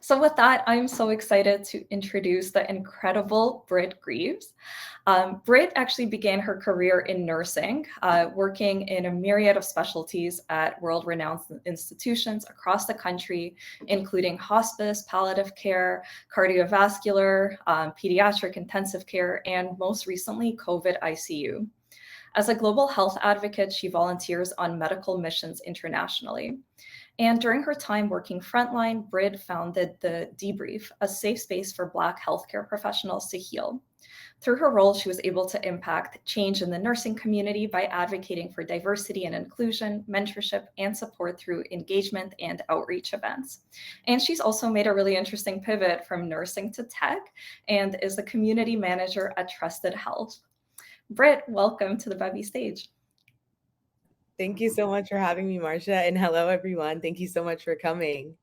So with that, I'm so excited to introduce the incredible Britt Greaves. Britt actually began her career in nursing, working in a myriad of specialties at world-renowned institutions across the country, including hospice, palliative care, cardiovascular, pediatric intensive care, and most recently, COVID ICU. As a global health advocate, she volunteers on medical missions internationally. And during her time working frontline, Britt founded the Debrief, a safe space for Black healthcare professionals to heal. Through her role, she was able to impact change in the nursing community by advocating for diversity and inclusion, mentorship, and support through engagement and outreach events. And she's also made a really interesting pivot from nursing to tech and is the community manager at Trusted Health. Britt, welcome to the Bevy stage. Thank you so much for having me, Marcia. And hello, everyone. Thank you so much for coming.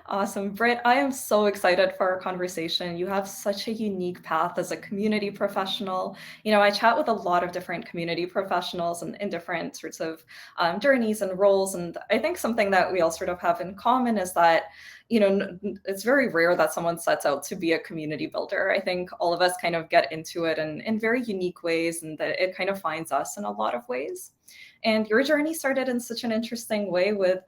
Awesome. Britt, I am so excited for our conversation. You have such a unique path as a community professional. I chat with a lot of different community professionals and in different sorts of journeys and roles. And I think something that we all sort of have in common is that, it's very rare that someone sets out to be a community builder. I think all of us kind of get into it in very unique ways, and that it kind of finds us in a lot of ways. And your journey started in such an interesting way with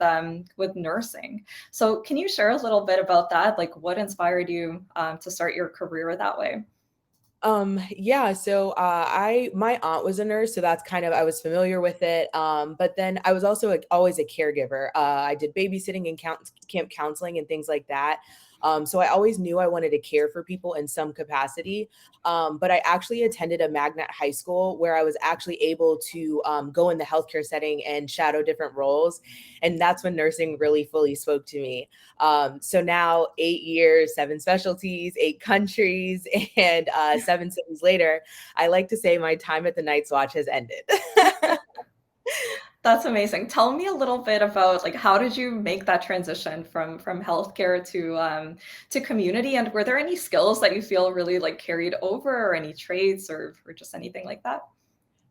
nursing. So can you share a little bit about that? Like, what inspired you to start your career that way? So my aunt was a nurse, so that's kind of, I was familiar with it. But then I was also always a caregiver. I did babysitting and camp counseling and things like that. So I always knew I wanted to care for people in some capacity. But I actually attended a magnet high school where I was actually able to go in the healthcare setting and shadow different roles. And that's when nursing really fully spoke to me. So now 8 years, 7 specialties, 8 countries, and 7 cities later, I like to say my time at the Night's Watch has ended. That's amazing. Tell me a little bit about, like, how did you make that transition from healthcare to community, and were there any skills that you feel really like carried over, or any traits, or just anything like that?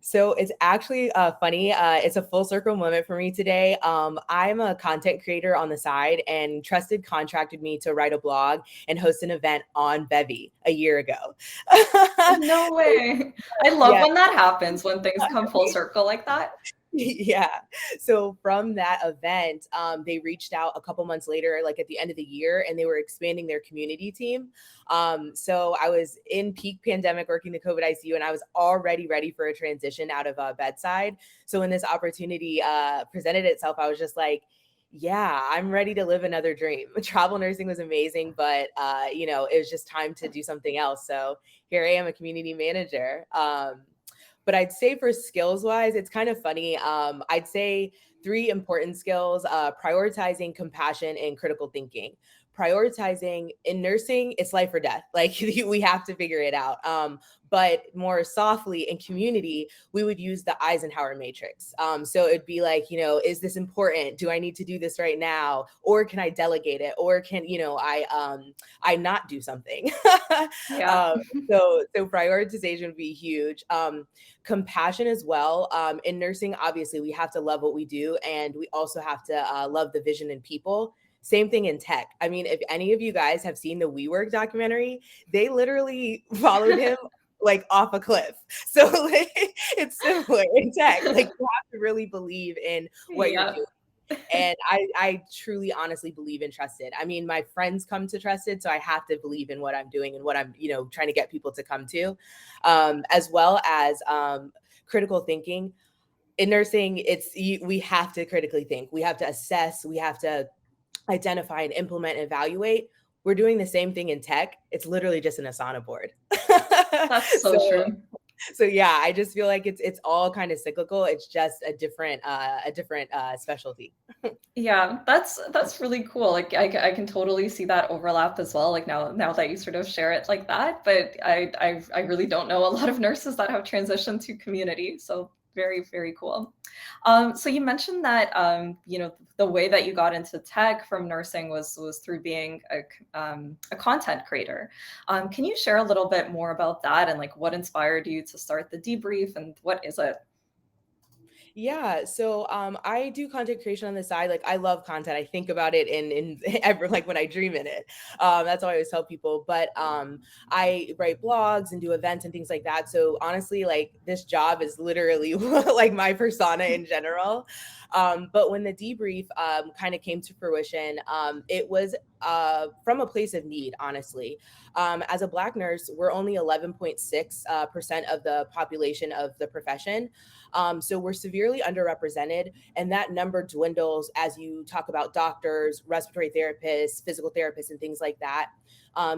So it's actually funny. It's a full circle moment for me today. I'm a content creator on the side, and Trusted contracted me to write a blog and host an event on Bevy a year ago. No way. I love Yeah. when that happens, when things come full circle like that. Yeah. So from that event, they reached out a couple months later, like at the end of the year, and they were expanding their community team. So I was in peak pandemic working the COVID ICU, and I was already ready for a transition out of bedside. So when this opportunity presented itself, I was just like, yeah, I'm ready to live another dream. Travel nursing was amazing, but it was just time to do something else. So here I am, a community manager. But I'd say for skills wise, it's kind of funny. I'd say 3 important skills: prioritizing, compassion, and critical thinking. Prioritizing in nursing, it's life or death. Like we have to figure it out. But more softly in community, we would use the Eisenhower matrix. So it'd be like, is this important? Do I need to do this right now? Or can I delegate it? Or can, I not do something? Yeah. So prioritization would be huge. Compassion as well. In nursing, obviously, we have to love what we do, and we also have to love the vision in people. Same thing in tech. I mean, if any of you guys have seen the WeWork documentary, they literally followed him like off a cliff. So like, it's similar in tech. Like you have to really believe in what you're Yeah. doing. And I truly, honestly believe in Trusted. I mean, my friends come to Trusted, so I have to believe in what I'm doing and what I'm, trying to get people to come to, as well as critical thinking. In nursing, we have to critically think. We have to assess. We have to identify and implement and evaluate. We're doing the same thing in tech. It's literally just an Asana board. That's so so true. so yeah, I just feel like it's all kind of cyclical. It's just a different specialty. Yeah, that's really cool. Like I can totally see that overlap as well. Like now that you sort of share it like that, but I really don't know a lot of nurses that have transitioned to community. So very, very cool. So you mentioned that the way that you got into tech from nursing was through being a content creator. Can you share a little bit more about that, and like what inspired you to start the Debrief, and what is it? Yeah, so I do content creation on the side. Like I love content. I think about it in ever like when I dream in it. That's what I always tell people. But I write blogs and do events and things like that. So honestly, like this job is literally like my persona in general. But when the debrief kind of came to fruition, it was from a place of need, honestly. As a Black nurse, we're only 11.6% of the population of the profession. So we're severely underrepresented, and that number dwindles as you talk about doctors, respiratory therapists, physical therapists, and things like that.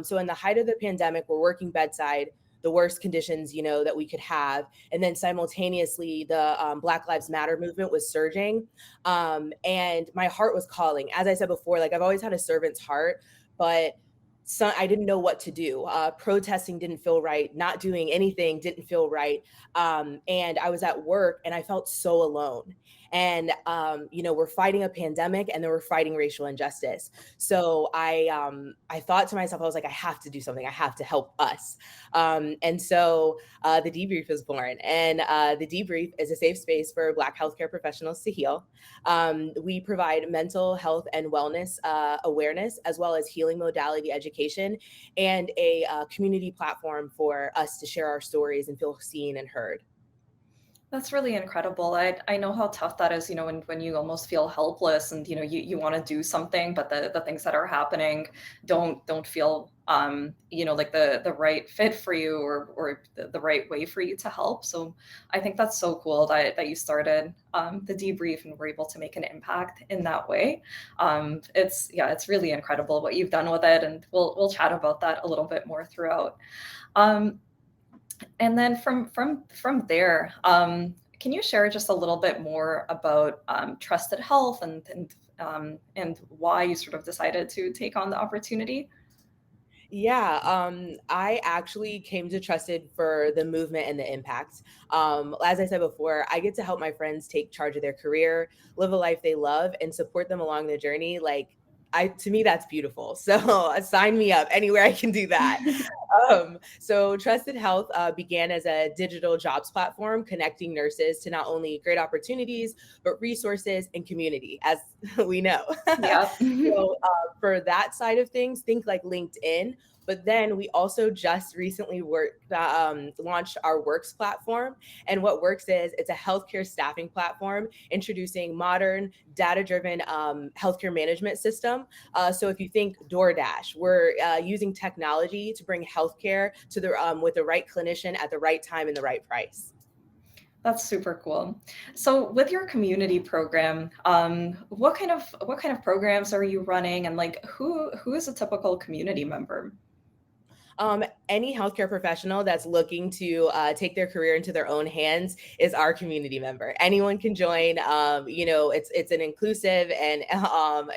So in the height of the pandemic, we're working bedside, the worst conditions, that we could have. And then simultaneously, the Black Lives Matter movement was surging. And my heart was calling. As I said before, like I've always had a servant's heart, but I didn't know what to do. Protesting didn't feel right. Not doing anything didn't feel right. And I was at work and I felt so alone. And we're fighting a pandemic, and then we're fighting racial injustice. So I thought to myself, I was like, I have to do something. I have to help us. And so the Debrief was born. And the Debrief is a safe space for Black healthcare professionals to heal. We provide mental health and wellness awareness, as well as healing modality education, and a community platform for us to share our stories and feel seen and heard. That's really incredible. I know how tough that is, when you almost feel helpless and, you want to do something, but the things that are happening don't feel, like the right fit for you or the right way for you to help. So I think that's so cool that you started the debrief and were able to make an impact in that way. It's really incredible what you've done with it. And we'll chat about that a little bit more throughout. Um, and then from there, can you share just a little bit more about Trusted Health and why you sort of decided to take on the opportunity? Yeah, I actually came to Trusted for the movement and the impact. As I said before, I get to help my friends take charge of their career, live a life they love, and support them along the journey. Like, to me, that's beautiful. So sign me up anywhere I can do that. So Trusted Health began as a digital jobs platform connecting nurses to not only great opportunities, but resources and community, as we know. Yeah. For that side of things, think like LinkedIn. But then we also just recently launched our Works platform. And what Works is, it's a healthcare staffing platform introducing modern data-driven healthcare management system. So if you think DoorDash, we're using technology to bring healthcare to the with the right clinician at the right time and the right price. That's super cool. So with your community program, what kind of programs are you running, and like who is a typical community member? Any healthcare professional that's looking to take their career into their own hands is our community member. Anyone can join. It's an inclusive and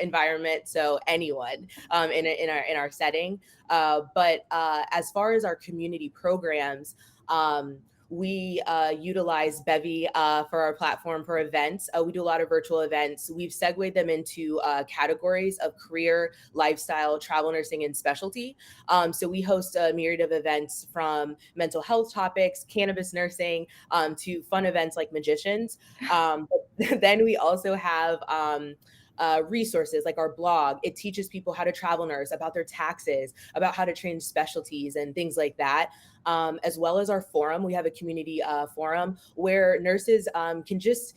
environment, so anyone in our setting. But as far as our community programs. We utilize Bevy for our platform for events. We do a lot of virtual events. We've segued them into categories of career, lifestyle, travel nursing, and specialty. So we host a myriad of events from mental health topics, cannabis nursing, to fun events like magicians. But then we also have resources like our blog. It teaches people how to travel nurse, about their taxes, about how to train specialties and things like that. As well as our forum. We have a community forum where nurses can just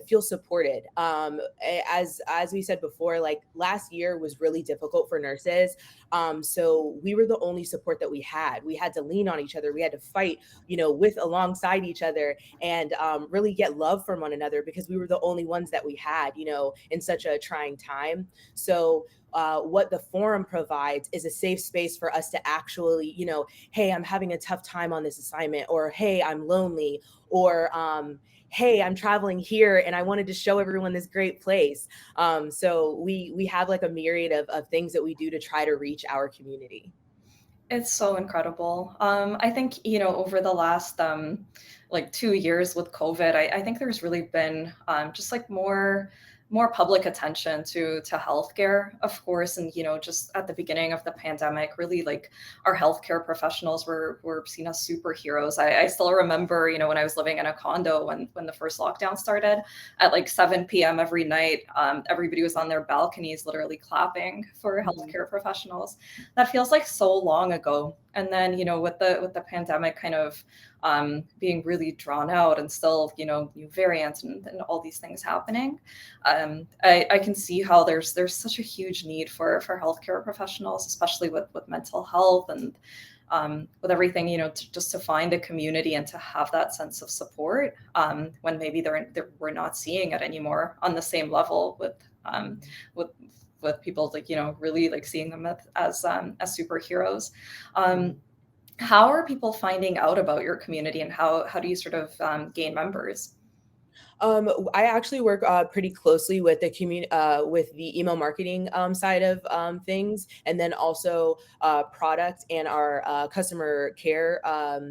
feel supported. As we said before, like last year was really difficult for nurses. So we were the only support that we had. We had to lean on each other. We had to fight, with alongside each other, and really get love from one another, because we were the only ones that we had, in such a trying time. So what the forum provides is a safe space for us to actually, hey, I'm having a tough time on this assignment, or hey, I'm lonely, or hey, I'm traveling here and I wanted to show everyone this great place. So we have like a myriad of things that we do to try to reach our community. It's so incredible. I think, over the last like 2 years with COVID, I think there's really been just like more more public attention to healthcare, of course. And, just at the beginning of the pandemic, really like our healthcare professionals were seen as superheroes. I still remember, when I was living in a condo when the first lockdown started at like 7 p.m. every night, everybody was on their balconies literally clapping for healthcare professionals. That feels like so long ago. And then, with the pandemic kind of being really drawn out and still, new variants and all these things happening, I can see how there's such a huge need for healthcare professionals, especially with mental health and with everything, just to find a community and to have that sense of support when maybe we're not seeing it anymore on the same level with people like, really like seeing them as superheroes. How are people finding out about your community, and how do you sort of gain members? I actually work pretty closely with the with the email marketing side of things, and then also product and our customer care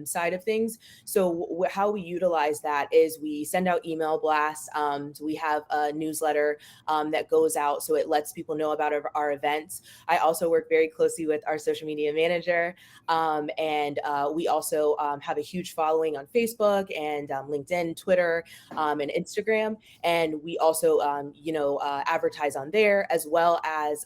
side of things. So how we utilize that is we send out email blasts. So we have a newsletter that goes out, so it lets people know about our events. I also work very closely with our social media manager, and we also have a huge following on Facebook and LinkedIn, Twitter, and Instagram. And we also, advertise on there, as well as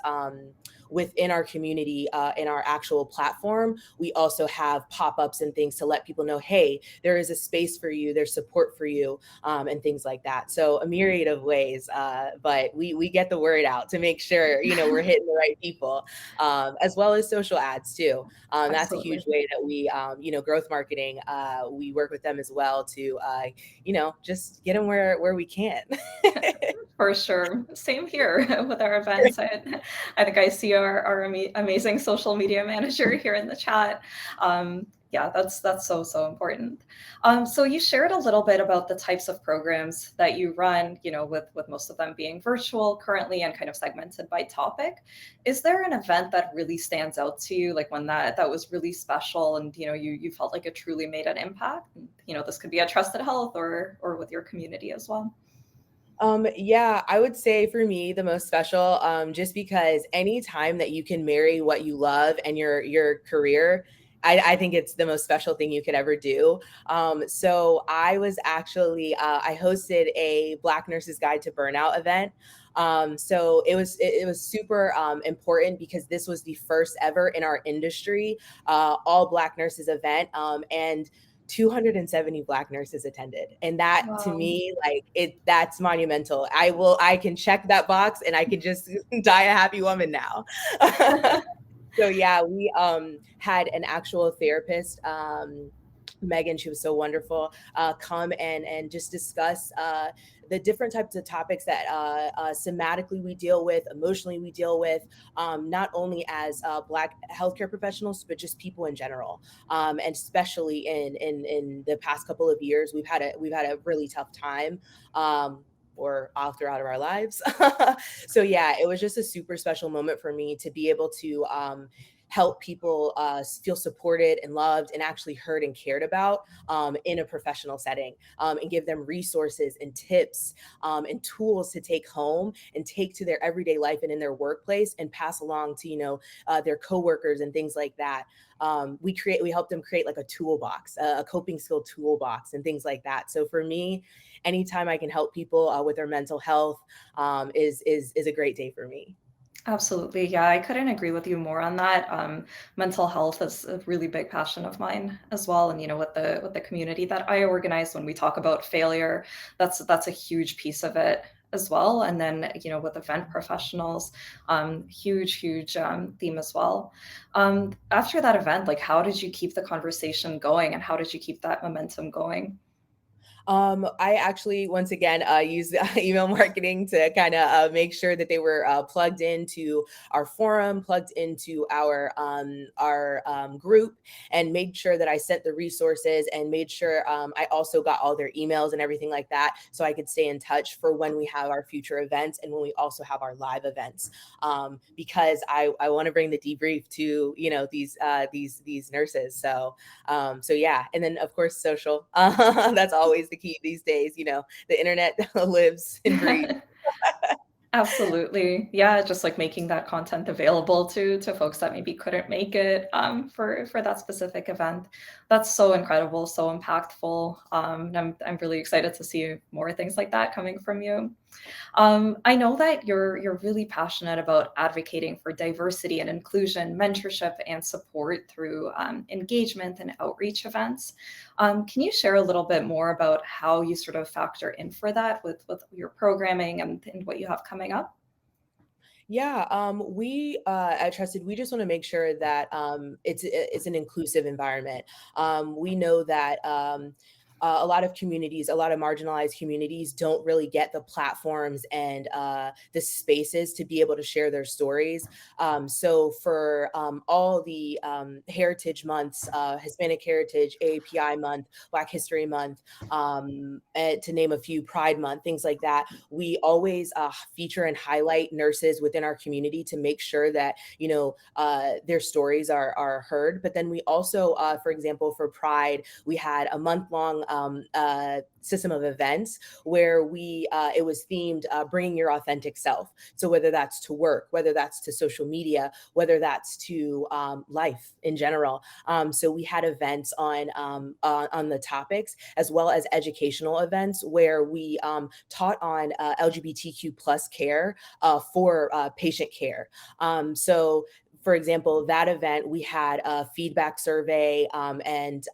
within our community, in our actual platform. We also have pop-ups and things to let people know, hey, there is a space for you, there's support for you, and things like that. So a myriad of ways, but we get the word out to make sure, we're hitting the right people, as well as social ads too. That's a huge way that we, growth marketing, we work with them as well to, just get them where we can. For sure. Same here with our events. I think I see our amazing social media manager here in the chat. Yeah, that's so important. So you shared a little bit about the types of programs that you run, with most of them being virtual currently and kind of segmented by topic. Is there an event that really stands out to you, like one that was really special and you felt like it truly made an impact? This could be at Trusted Health or with your community as well. Yeah, I would say for me, the most special, just because any time that you can marry what you love and your career, I think it's the most special thing you could ever do. So I was actually, I hosted a Black Nurses Guide to Burnout event. So it was super important because this was the first ever in our industry, all Black nurses event. And 270 Black nurses attended. And that to me, that's monumental. I can check that box and I can just die a happy woman now. So yeah, we had an actual therapist, Megan, she was so wonderful, come and just discuss the different types of topics that somatically we deal with, emotionally we deal with, not only as Black healthcare professionals, but just people in general. And especially in the past couple of years, we've had a really tough time. Or all throughout our lives. So yeah, it was just a super special moment for me to be able to help people feel supported and loved and actually heard and cared about in a professional setting, and give them resources and tips and tools to take home and take to their everyday life and in their workplace and pass along to, their coworkers and things like that. We help them create like a toolbox, a coping skill toolbox and things like that. So for me, anytime I can help people with their mental health is a great day for me. Absolutely. Yeah, I couldn't agree with you more on that. Mental health is a really big passion of mine as well. And, with the community that I organize, when we talk about failure, that's a huge piece of it as well. And then, with event professionals, huge theme as well. After that event, like, how did you keep the conversation going and how did you keep that momentum going? I actually, once again, used email marketing to kind of make sure that they were plugged into our forum, plugged into our group, and made sure that I sent the resources and made sure I also got all their emails and everything like that, so I could stay in touch for when we have our future events and when we also have our live events. Because I want to bring the debrief to these nurses. So yeah, and then of course social. That's always the key these days. The internet lives and breathes. Absolutely. Yeah, just like making that content available to folks that maybe couldn't make it for that specific event. That's so incredible, so impactful. And I'm really excited to see more things like that coming from you. I know that you're really passionate about advocating for diversity and inclusion, mentorship, and support through engagement and outreach events. Can you share a little bit more about how you sort of factor in for that with your programming and what you have coming up? Yeah, we at Trusted, we just want to make sure that it's an inclusive environment. We know that a lot of communities, a lot of marginalized communities, don't really get the platforms and the spaces to be able to share their stories. So for all the heritage months, Hispanic Heritage, AAPI Month, Black History Month, and to name a few, Pride Month, things like that, we always feature and highlight nurses within our community to make sure that their stories are heard. But then we also, for example, for Pride, we had a month-long system of events where it was themed bringing your authentic self. So whether that's to work, whether that's to social media, whether that's to life in general. So we had events on the topics, as well as educational events where we taught on LGBTQ plus care for patient care. So for example, that event, we had a feedback survey and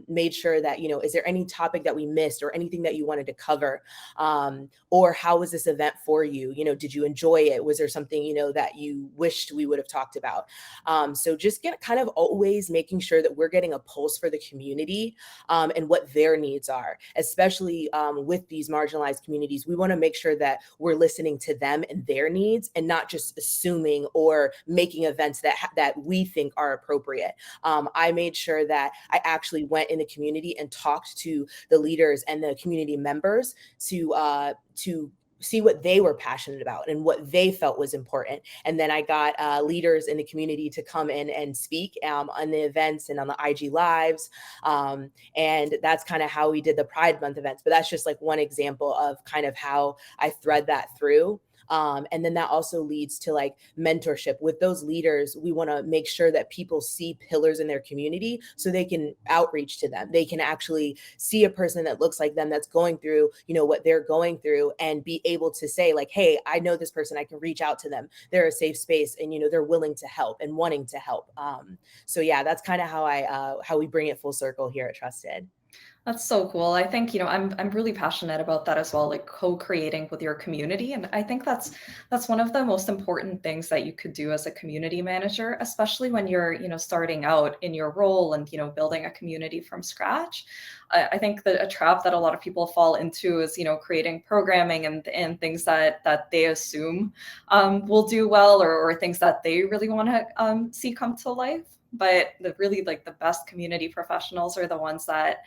made sure that, is there any topic that we missed or anything that you wanted to cover? Or how was this event for you? Did you enjoy it? Was there something, that you wished we would have talked about? So just kind of always making sure that we're getting a pulse for the community and what their needs are, especially with these marginalized communities. We want to make sure that we're listening to them and their needs and not just assuming or making events that we think are appropriate. I made sure that I actually went in the community and talked to the leaders and the community members to see what they were passionate about and what they felt was important. And then I got leaders in the community to come in and speak on the events and on the IG lives. And that's kind of how we did the Pride Month events. But that's just like one example of kind of how I thread that through. And then that also leads to like mentorship with those leaders. We want to make sure that people see pillars in their community so they can outreach to them. They can actually see a person that looks like them that's going through, what they're going through, and be able to say like, hey, I know this person, I can reach out to them. They're a safe space and, they're willing to help and wanting to help. So yeah, that's kind of how we bring it full circle here at Trusted. That's so cool. I think, I'm really passionate about that as well, like co-creating with your community. And I think that's one of the most important things that you could do as a community manager, especially when you're, starting out in your role and, building a community from scratch. I think that a trap that a lot of people fall into is, creating programming and things that they assume will do well or things that they really want to see come to life. But the best community professionals are the ones that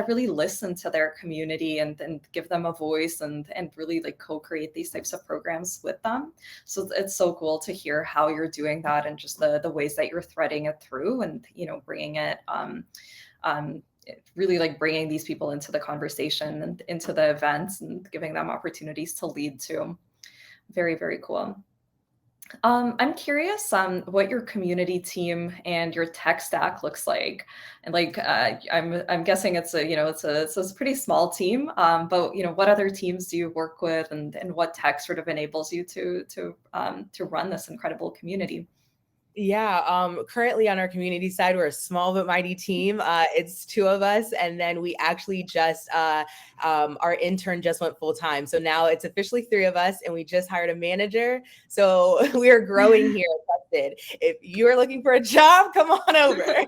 really listen to their community and give them a voice and really like co-create these types of programs with them. So it's so cool to hear how you're doing that and just the ways that you're threading it through and, bringing it, really like bringing these people into the conversation and into the events and giving them opportunities to lead too. Very, very cool. I'm curious what your community team and your tech stack looks like, and like I'm guessing it's a pretty small team. But what other teams do you work with, and what tech sort of enables you to run this incredible community? Yeah, currently on our community side, we're a small but mighty team. It's two of us, and then we actually just our intern just went full time. So now it's officially three of us, and we just hired a manager. So we are growing here at Trusted. If you are looking for a job, come on over.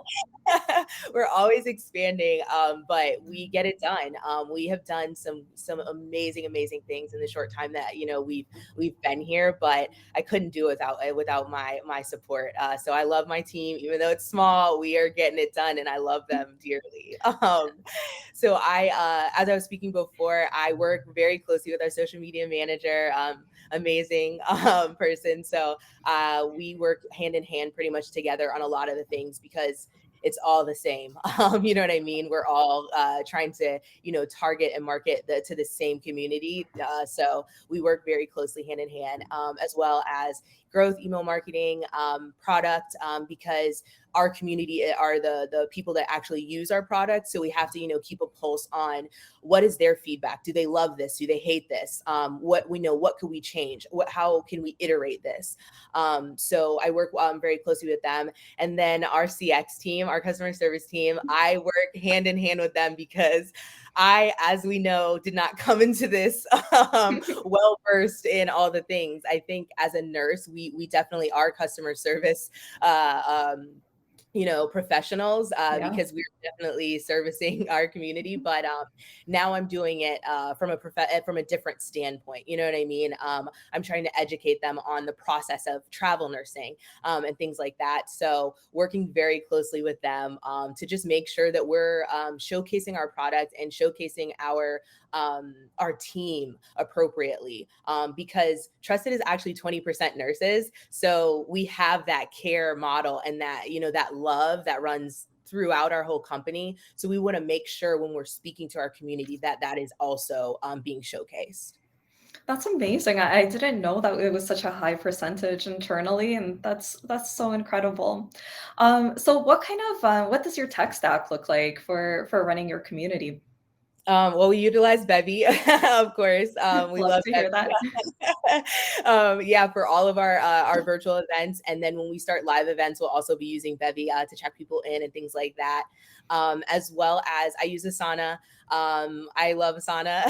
We're always expanding, but we get it done. We have done some amazing things in the short time that we've been here, but I couldn't do it without my support. So I love my team, even though it's small. We are getting it done, and I love them dearly. So as I was speaking before, I work very closely with our social media manager, amazing person. So we work hand in hand pretty much together on a lot of the things, because it's all the same. You know what I mean? We're all trying to, target and market to the same community. So we work very closely hand in hand, as well as growth, email marketing, product, because our community are the people that actually use our product. So we have to, keep a pulse on what is their feedback. Do they love this? Do they hate this? What could we change? How can we iterate this? So I work very closely with them. And then our CX team, our customer service team, I work hand in hand with them because I, as we know, did not come into this well versed in all the things. I think as a nurse, we definitely are customer service professionals, because we're definitely servicing our community. But now I'm doing it from a different standpoint. You know what I mean? I'm trying to educate them on the process of travel nursing and things like that. So working very closely with them to just make sure that we're showcasing our product and showcasing our team appropriately, because Trusted is actually 20% nurses. So we have that care model and that, that love that runs throughout our whole company. So we want to make sure when we're speaking to our community that is also being showcased. That's amazing. I didn't know that it was such a high percentage internally, and that's so incredible. So what does your tech stack look like for running your community? Well, we utilize Bevy, of course. We Love love to Bevy. hear that. Yeah, for all of our virtual events. And then when we start live events, we'll also be using Bevy to check people in and things like that. As well as I use Asana. I love Asana.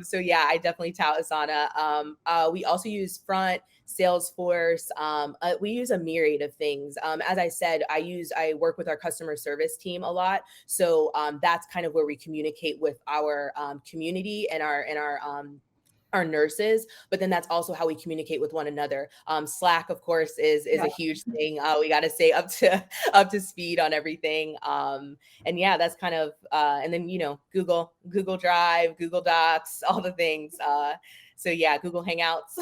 So yeah, I definitely tout Asana. We also use Front, Salesforce. We use a myriad of things. As I said, I work with our customer service team a lot. So that's kind of where we communicate with our community and our nurses, but then that's also how we communicate with one another. Slack, of course, is a huge thing. We got to stay up to speed on everything. And yeah, that's kind of and then Google Drive, Google Docs, all the things. So yeah, Google Hangouts.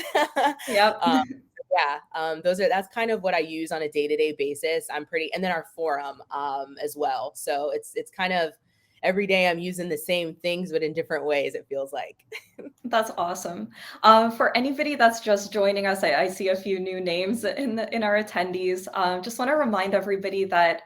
Yep. That's kind of what I use on a day-to-day basis. And then our forum as well. So it's kind of every day I'm using the same things, but in different ways, it feels like. That's awesome. For anybody that's just joining us, I see a few new names in our attendees. Just want to remind everybody that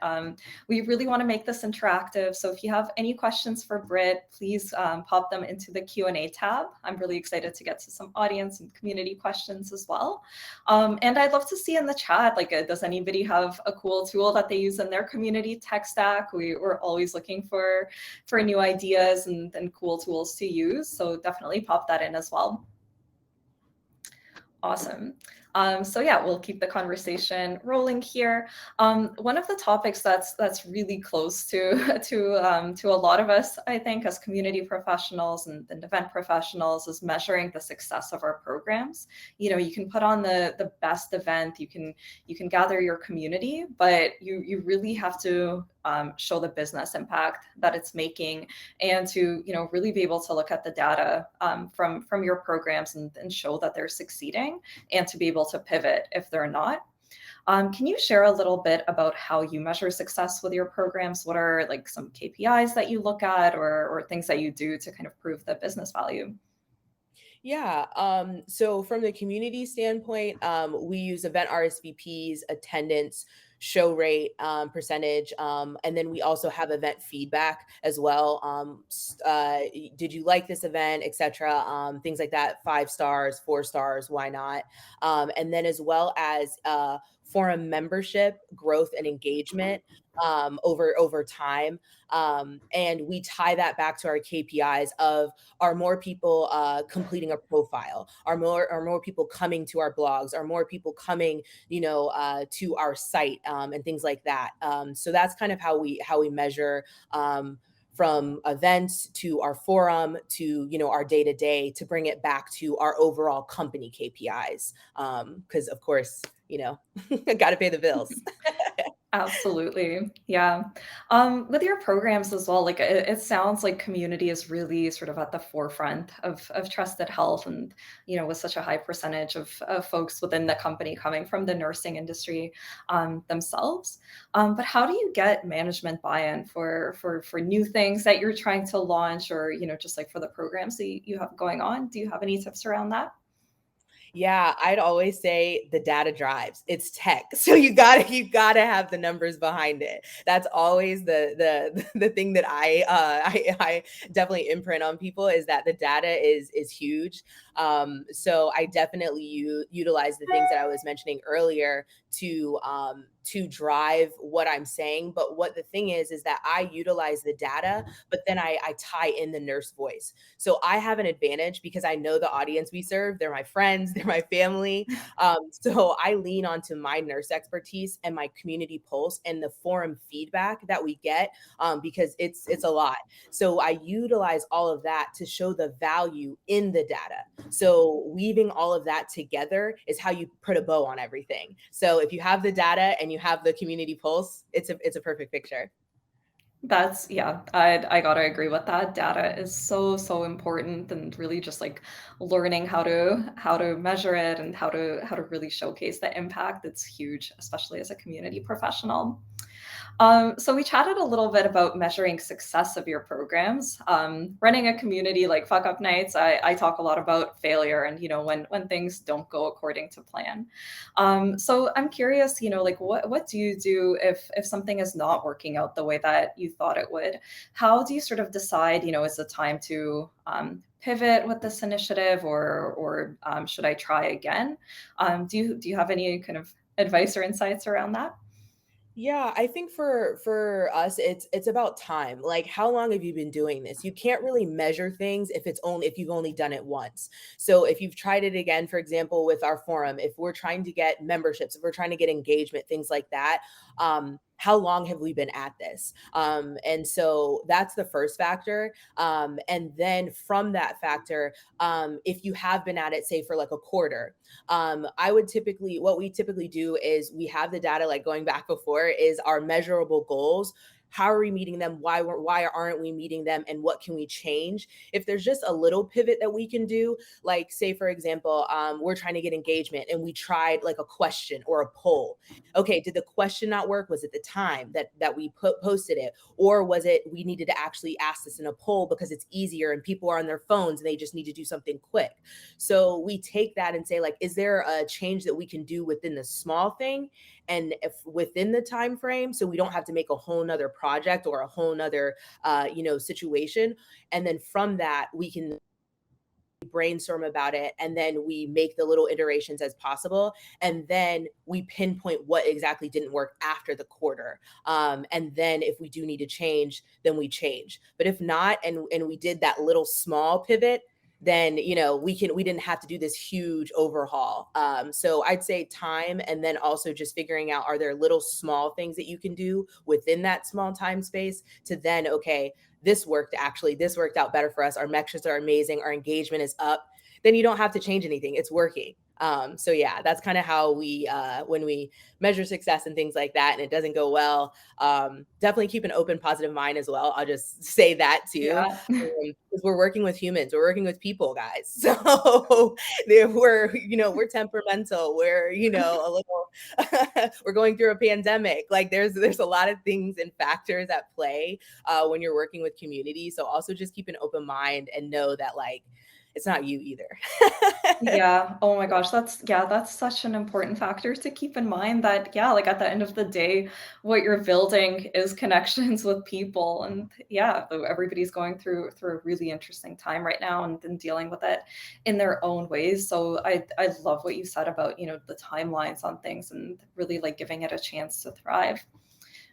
we really want to make this interactive. So if you have any questions for Britt, please pop them into the Q&A tab. I'm really excited to get to some audience and community questions as well. And I'd love to see in the chat, does anybody have a cool tool that they use in their community tech stack? We're always looking for new ideas and cool tools to use. So definitely pop that in as well. Awesome. So yeah, we'll keep the conversation rolling here. One of the topics that's really close to a lot of us, I think, as community professionals and event professionals, is measuring the success of our programs. You can put on the best event, you can gather your community, but you really have to show the business impact that it's making, and to really be able to look at the data from your programs and show that they're succeeding, and to be able to pivot if they're not. Can you share a little bit about how you measure success with your programs? What are some KPIs that you look at, or things that you do to kind of prove the business value? Yeah. So from the community standpoint, we use event RSVPs, attendance, show rate, percentage. And then we also have event feedback as well. Did you like this event, etc. Things like that, 5 stars, 4 stars, why not? And then as well as forum membership, growth and engagement over time. And we tie that back to our KPIs of, are more people completing a profile? Are more people coming to our blogs? Are more people coming, to our site and things like that? So that's kind of how we measure from events to our forum to our day-to-day, to bring it back to our overall company KPIs. Because of course, got to pay the bills. Absolutely. Yeah. With your programs as well, like it sounds like community is really sort of at the forefront of trusted health and, with such a high percentage of folks within the company coming from the nursing industry themselves. But how do you get management buy-in for new things that you're trying to launch or, just like for the programs that you have going on? Do you have any tips around that? Yeah, I'd always say the data drives. It's tech. So you gotta have the numbers behind it. That's always the thing that I definitely imprint on people is that the data is huge. So I definitely utilize the things that I was mentioning earlier to drive what I'm saying. But what the thing is that I utilize the data, but then I tie in the nurse voice. So I have an advantage because I know the audience we serve. They're my friends, they're my family. So I lean onto my nurse expertise and my community pulse and the forum feedback that we get because it's a lot. So I utilize all of that to show the value in the data. So weaving all of that together is how you put a bow on everything. So if you have the data and you have the community pulse, it's a perfect picture. That's yeah, I gotta agree with that. Data is so important and really just like learning how to measure it and how to really showcase the impact. It's huge, especially as a community professional. So we chatted a little bit about measuring success of your programs. Running a community like Fuck Up Nights, I talk a lot about failure and when things don't go according to plan. So I'm curious, like what do you do if something is not working out the way that you thought it would? How do you sort of decide, is it time to pivot with this initiative or should I try again? Do you have any kind of advice or insights around that? Yeah, I think for us it's about time. Like how long have you been doing this? You can't really measure things if you've only done it once. So if you've tried it again, for example, with our forum, if we're trying to get memberships, if we're trying to get engagement, things like that, how long have we been at this? And so that's the first factor. And then from that factor, if you have been at it, say for like a quarter, what we typically do is we have the data like going back before is our measurable goals. How are we meeting them? Why aren't we meeting them? And what can we change? If there's just a little pivot that we can do, like say for example, we're trying to get engagement and we tried like a question or a poll. Okay, did the question not work? Was it the time that we posted it, or was it we needed to actually ask this in a poll because it's easier and people are on their phones and they just need to do something quick? So we take that and say, like, is there a change that we can do within the small thing? And if within the time frame, so we don't have to make a whole nother project or a whole nother situation. And then from that, we can brainstorm about it and then we make the little iterations as possible and then we pinpoint what exactly didn't work after the quarter, and then if we do need to change then we change, but if not and we did that little small pivot, then we didn't have to do this huge overhaul. So I'd say time, and then also just figuring out, are there little small things that you can do within that small time space to then, okay, this worked out better for us, our metrics are amazing, our engagement is up, then you don't have to change anything, it's working. So yeah, that's kind of how we when we measure success and things like that and it doesn't go well, definitely keep an open positive mind as well. I'll just say that too, Yeah. because we're working with humans, we're working with people, guys. So we're temperamental, we're a little we're going through a pandemic, like there's a lot of things and factors at play when you're working with community. So also just keep an open mind and know that like it's not you either. Yeah. Oh my gosh, that's such an important factor to keep in mind that yeah, like at the end of the day, what you're building is connections with people. And yeah, though everybody's going through a really interesting time right now and dealing with it in their own ways. So I love what you said about, the timelines on things and really like giving it a chance to thrive.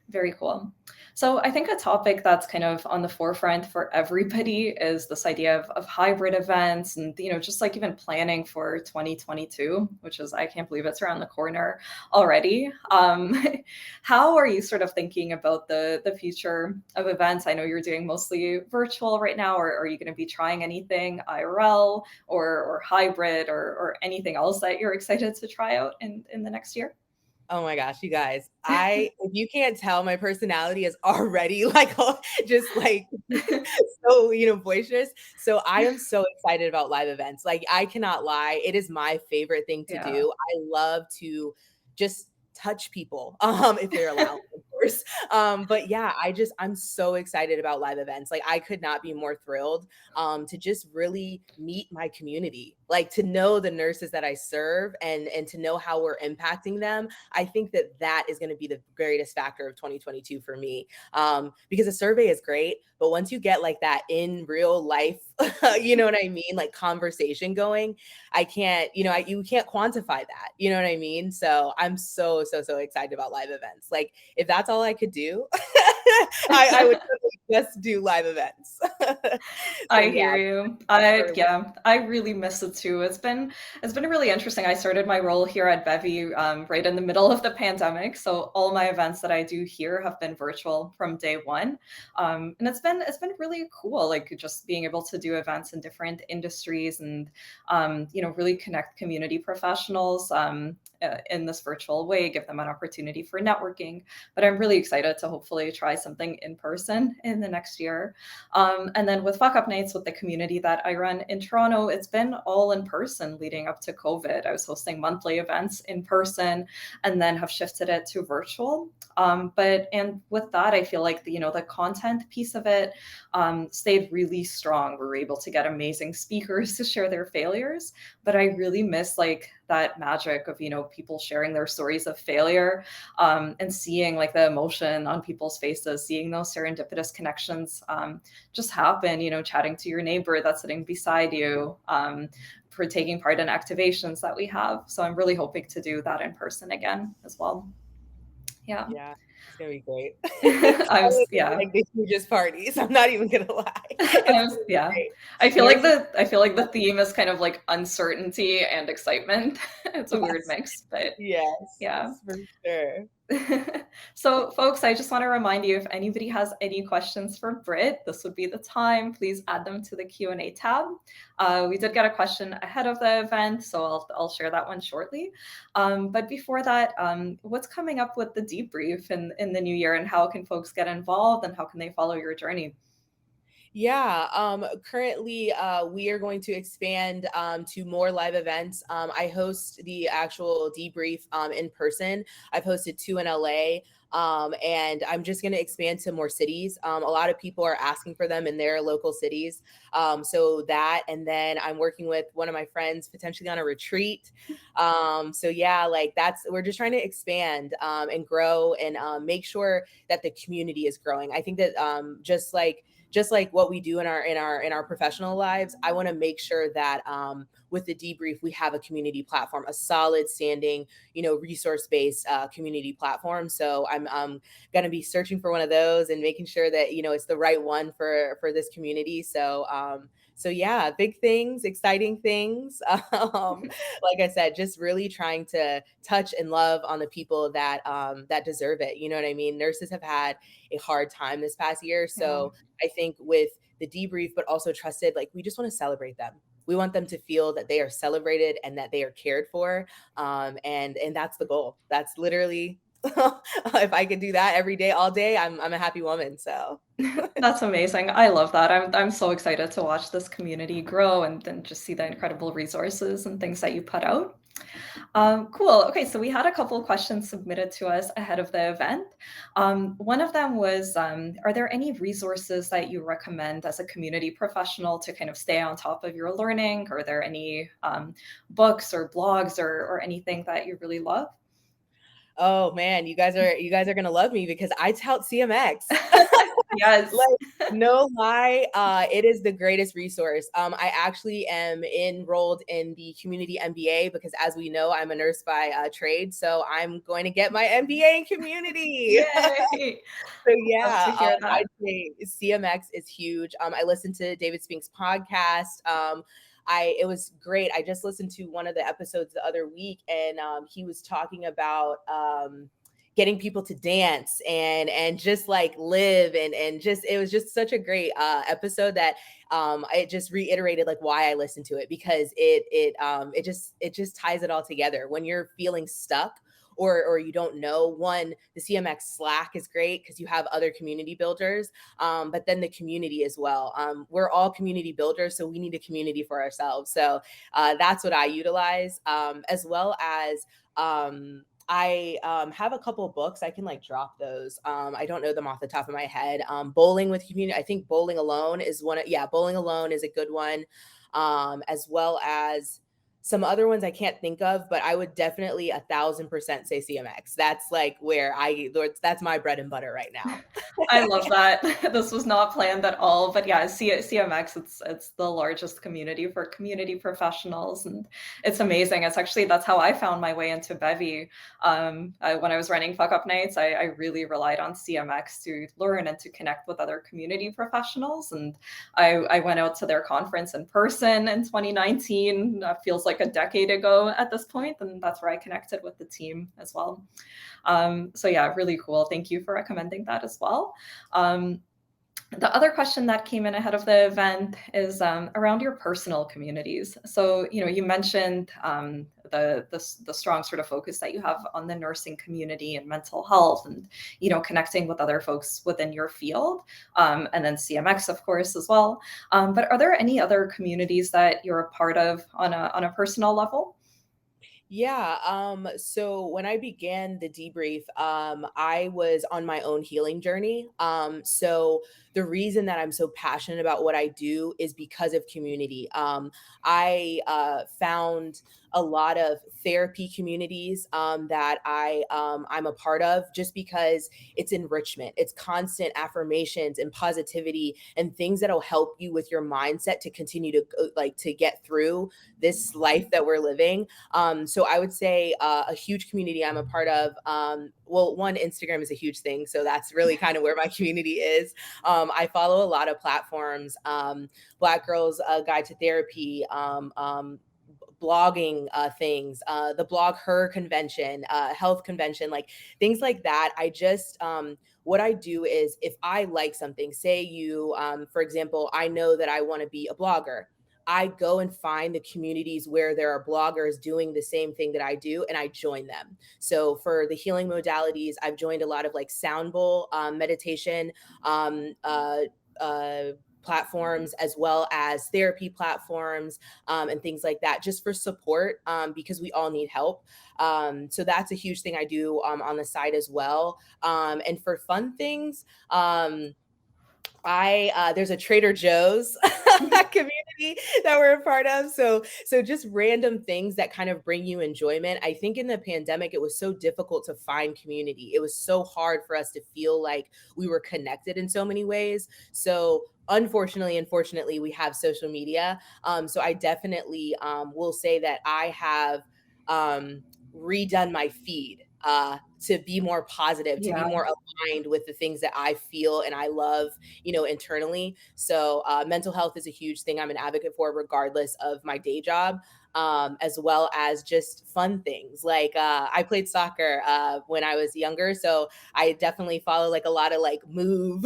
Very cool. So I think a topic that's kind of on the forefront for everybody is this idea of hybrid events and, just like even planning for 2022, which is, I can't believe it's around the corner already. How are you sort of thinking about the future of events? I know you're doing mostly virtual right now, or are you going to be trying anything IRL or hybrid or anything else that you're excited to try out in the next year? Oh my gosh, you guys. If you can't tell, my personality is already like just like so, boisterous. So I am so excited about live events. Like I cannot lie, it is my favorite thing to Yeah. do. I love to just touch people if they're allowed, of course. But yeah, I'm so excited about live events. Like I could not be more thrilled to just really meet my community, like to know the nurses that I serve and to know how we're impacting them. I think that is going to be the greatest factor of 2022 for me, because a survey is great, but once you get like that in real life, you know what I mean, like conversation going, I can't, you can't quantify that, you know what I mean? So I'm so excited about live events. Like if that's all I could do, I would just do live events. I hear you. I really miss it too. It's been really interesting. I started my role here at Bevy right in the middle of the pandemic, so all my events that I do here have been virtual from day one, and it's been really cool. Like just being able to do events in different industries and really connect community professionals in this virtual way, give them an opportunity for networking. But I'm really excited to hopefully try something in person in the next year. And then with Fuck Up Nights, with the community that I run in Toronto, it's been all in person leading up to COVID. I was hosting monthly events in person and then have shifted it to virtual. And with that, I feel like the content piece of it stayed really strong. We were able to get amazing speakers to share their failures, but I really miss like that magic of people sharing their stories of failure, and seeing like the emotion on people's faces, seeing those serendipitous connections just happen, chatting to your neighbor that's sitting beside you, for taking part in activations that we have. So I'm really hoping to do that in person again as well. Yeah. Yeah, it's gonna be great. I was, It's yeah. like the hugest parties. I'm not even gonna lie. It's gonna be Yeah. great. I feel like Nurses, the theme is kind of like uncertainty and excitement. It's a weird yes, mix, but yes, yeah. for sure. So, folks, I just want to remind you, if anybody has any questions for Britt, this would be the time. Please add them to the Q&A tab. We did get a question ahead of the event, so I'll share that one shortly. But before that, what's coming up with the debrief in the new year, and how can folks get involved, and how can they follow your journey? Yeah, currently we are going to expand to more live events. I host the actual debrief in person. I've hosted 2 in LA. And I'm just going to expand to more cities. A lot of people are asking for them in their local cities. So that, and then I'm working with one of my friends potentially on a retreat. So yeah, like we're just trying to expand and grow and make sure that the community is growing. I think that just like what we do in our professional lives, I want to make sure that with the debrief, we have a community platform, a solid standing, resource-based community platform. So I'm going to be searching for one of those and making sure that, it's the right one for this community. So yeah, big things, exciting things. Like I said, just really trying to touch and love on the people that deserve it. You know what I mean? Nurses have had a hard time this past year. So I think with the debrief, but also trusted, like we just want to celebrate them. We want them to feel that they are celebrated and that they are cared for. And that's the goal. That's literally, if I could do that every day, all day, I'm a happy woman. So That's amazing. I love that. I'm so excited to watch this community grow and then just see the incredible resources and things that you put out. Cool. Okay, so we had a couple of questions submitted to us ahead of the event. One of them was, are there any resources that you recommend as a community professional to kind of stay on top of your learning? Are there any books or blogs or anything that you really love? oh man, you guys are gonna love me because I tout CMX. Yes. Like, no lie, it is the greatest resource. I actually am enrolled in the community MBA because, as we know, I'm a nurse by trade. So I'm going to get my MBA in community. Yay. So Love yeah, to hear I'd that. say CMX is huge. I listened to David Spink's podcast. It was great. I just listened to one of the episodes the other week, and he was talking about getting people to dance and just like live and just, it was just such a great episode that it just reiterated like why I listened to it, because it just ties it all together. When you're feeling stuck or you don't know, one, the CMX Slack is great because you have other community builders, but then the community as well. We're all community builders, so we need a community for ourselves. So that's what I utilize, as well as I have a couple of books. I can like drop those. I don't know them off the top of my head. Bowling with Community. I think Bowling Alone is one. Yeah, Bowling Alone is a good one, as well as some other ones I can't think of, but I would definitely 1,000% say CMX. That's like where that's my bread and butter right now. I love that. This was not planned at all, but yeah, CMX, it's the largest community for community professionals, and it's amazing. That's how I found my way into Bevy. When I was running Fuck Up Nights, I really relied on CMX to learn and to connect with other community professionals, and I went out to their conference in person in 2019. Feels like a decade ago at this point, and that's where I connected with the team as well. So yeah, really cool. Thank you for recommending that as well. The other question that came in ahead of the event is around your personal communities. So, you mentioned the strong sort of focus that you have on the nursing community and mental health and, connecting with other folks within your field, and then CMX, of course, as well. But are there any other communities that you're a part of on a personal level? Yeah. So when I began the debrief, I was on my own healing journey. So the reason that I'm so passionate about what I do is because of community. I found a lot of therapy communities that I'm a part of, just because it's enrichment, it's constant affirmations and positivity and things that'll help you with your mindset to continue to to get through this life that we're living. So I would say a huge community I'm a part of. Well, one, Instagram is a huge thing. So that's really kind of where my community is. I follow a lot of platforms, Black Girls Guide to Therapy, blogging things, the Blog Her convention, health convention, like things like that. I just, what I do is if I like something, say you, for example, I know that I want to be a blogger. I go and find the communities where there are bloggers doing the same thing that I do, and I join them. So for the healing modalities, I've joined a lot of like sound bowl meditation platforms, as well as therapy platforms, and things like that, just for support, because we all need help. So that's a huge thing I do on the side as well. And for fun things, there's a Trader Joe's community that we're a part of. So just random things that kind of bring you enjoyment. I think in the pandemic, it was so difficult to find community. It was so hard for us to feel like we were connected in so many ways. So unfortunately, we have social media. So I definitely will say that I have redone my feed to be more positive, to be Yeah. more aligned with the things that I feel and I love, internally. So mental health is a huge thing I'm an advocate for, regardless of my day job. As well as just fun things. Like I played soccer when I was younger, so I definitely follow like a lot of like move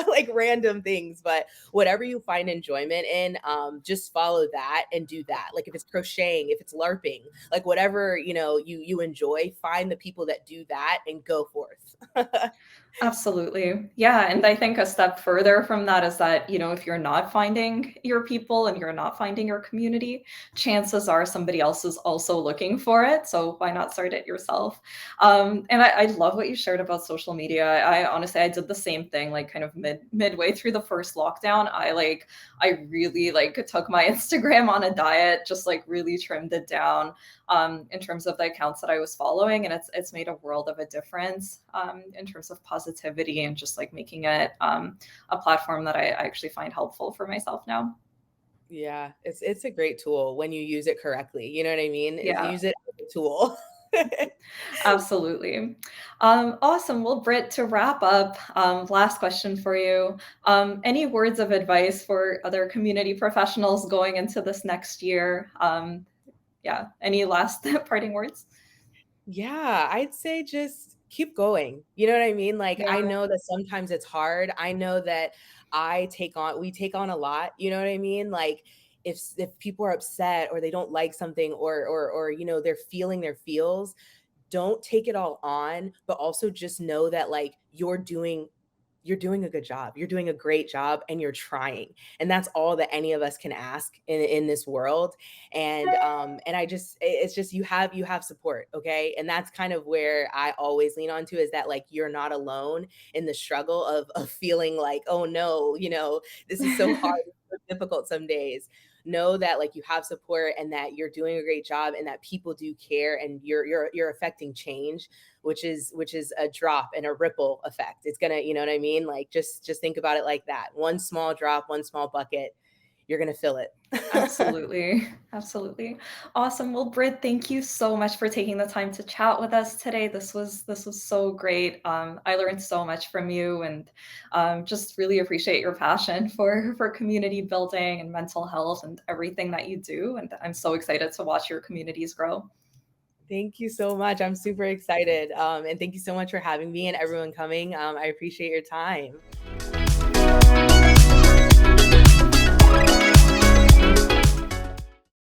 like random things. But whatever you find enjoyment in, just follow that and do that. Like if it's crocheting, if it's LARPing, like whatever you enjoy, find the people that do that and go forth. Absolutely. Yeah. And I think a step further from that is that, if you're not finding your people and you're not finding your community, chances are somebody else is also looking for it. So why not start it yourself? And I love what you shared about social media. I honestly, I did the same thing, like kind of midway through the first lockdown. I really took my Instagram on a diet, just like really trimmed it down in terms of the accounts that I was following. And it's made a world of a difference in terms of positivity and just like making it a platform that I actually find helpful for myself now. Yeah, it's a great tool when you use it correctly. You know what I mean? Yeah, Use it as a tool. absolutely. Awesome. Well, Britt, to wrap up, last question for you. Any words of advice for other community professionals going into this next year? Yeah, any last parting words? Yeah, I'd say just keep going. You know what I mean? Like Yeah. I know that sometimes it's hard. I know that we take on a lot, you know what I mean? Like if people are upset or they don't like something or they're feeling their feels, don't take it all on, but also just know that like you're doing a good job. You're doing a great job and you're trying. And that's all that any of us can ask in this world. And I just, it's just, you have support. Okay. And that's kind of where I always lean on to, is that like, you're not alone in the struggle of feeling like, oh no, this is so hard, it's so difficult some days. Know that like you have support and that you're doing a great job and that people do care, and you're affecting change, which is a drop and a ripple effect. It's gonna, you know what I mean? Like just think about it like that. One small drop, one small bucket, you're gonna fill it. Absolutely. Absolutely. Awesome. Well, Britt, thank you so much for taking the time to chat with us today. This was so great. I learned so much from you, and just really appreciate your passion for community building and mental health and everything that you do. And I'm so excited to watch your communities grow. Thank you so much. I'm super excited. And thank you so much for having me and everyone coming. I appreciate your time.